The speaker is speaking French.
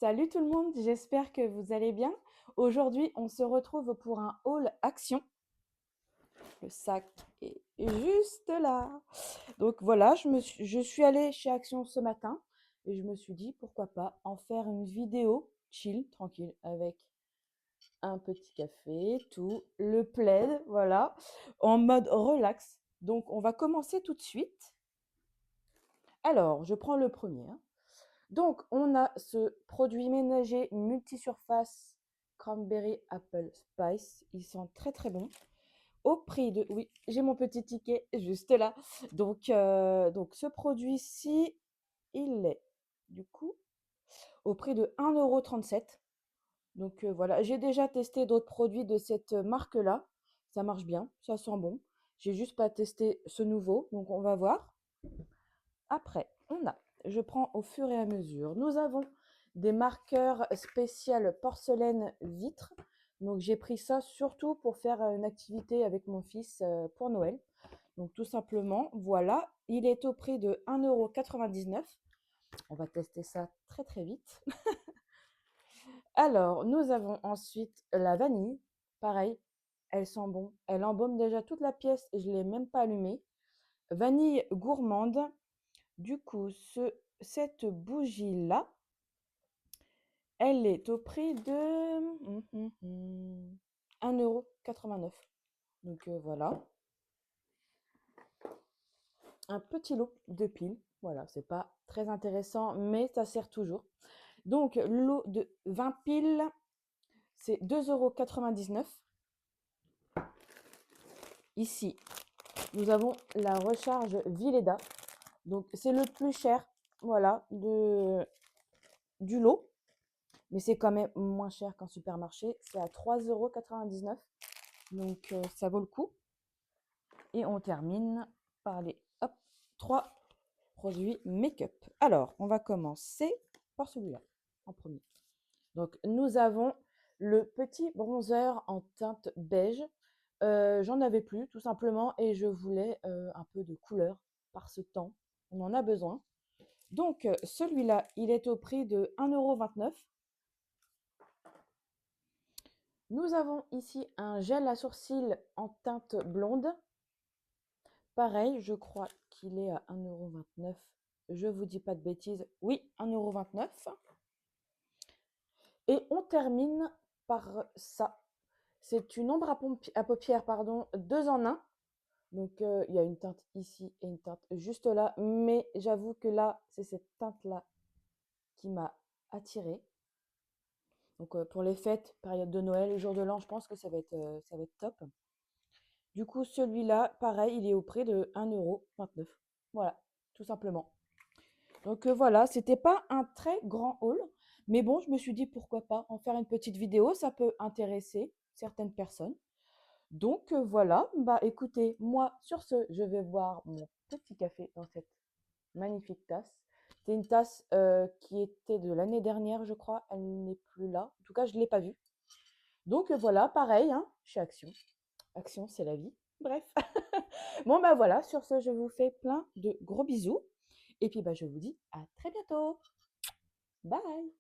Salut tout le monde, j'espère que vous allez bien. Aujourd'hui, on se retrouve pour un haul action. Le sac est juste là. Donc voilà, je suis allée chez Action ce matin et je me suis dit pourquoi pas en faire une vidéo chill, tranquille, avec un petit café, tout, le plaid, voilà, en mode relax. Donc on va commencer tout de suite. Alors, je prends le premier, hein. Donc, on a ce produit ménager multisurface Cranberry Apple Spice. Ils sont très très bons. Au prix de... Oui, j'ai mon petit ticket juste là. Donc ce produit-ci, il est du coup au prix de 1,37 €. Donc voilà, j'ai déjà testé d'autres produits de cette marque-là. Ça marche bien, ça sent bon. J'ai juste pas testé ce nouveau, donc on va voir. Après, je prends au fur et à mesure. Nous avons des marqueurs spécial porcelaine vitre. Donc j'ai pris ça surtout pour faire une activité avec mon fils pour Noël. Donc tout simplement, voilà, il est au prix de 1,99 €. On va tester ça très très vite. Alors, nous avons ensuite la vanille. Pareil, elle sent bon. Elle embaume déjà toute la pièce et je ne l'ai même pas allumée. Vanille gourmande. Du coup, cette bougie-là, elle est au prix de 1,89 €. Donc voilà, un petit lot de piles. Voilà, c'est pas très intéressant, mais ça sert toujours. Donc l'eau de 20 piles, c'est 2,99 €. Ici, nous avons la recharge Vileda. Donc c'est le plus cher, voilà, du lot. Mais c'est quand même moins cher qu'en supermarché. C'est à 3,99 €. Donc, ça vaut le coup. Et on termine par les 3 produits make-up. Alors, on va commencer par celui-là en premier. Donc, nous avons le petit bronzer en teinte beige. J'en avais plus, tout simplement, et je voulais un peu de couleur par ce temps. On en a besoin. Donc, celui-là, il est au prix de 1,29 €. Nous avons ici un gel à sourcils en teinte blonde. Pareil, je crois qu'il est à 1,29 €. Je vous dis pas de bêtises. Oui, 1,29 €. Et on termine par ça. C'est une ombre à paupières, pardon, 2 en 1. Donc, il y a une teinte ici et une teinte juste là. Mais j'avoue que là, c'est cette teinte-là qui m'a attirée. Donc, pour les fêtes, période de Noël, le jour de l'an, je pense que ça va être top. Du coup, celui-là, pareil, il est au prix de 1,29 €. Voilà, tout simplement. Donc voilà, c'était pas un très grand haul, mais bon, je me suis dit pourquoi pas en faire une petite vidéo, ça peut intéresser certaines personnes. Donc voilà, bah écoutez, moi sur ce, je vais boire mon petit café dans cette magnifique tasse. C'est une tasse qui était de l'année dernière, je crois, elle n'est plus là. En tout cas, je ne l'ai pas vue. Donc voilà, pareil, hein, chez Action. Action, c'est la vie. Bref. Bon, bah voilà, sur ce, je vous fais plein de gros bisous. Et puis, bah, je vous dis à très bientôt. Bye!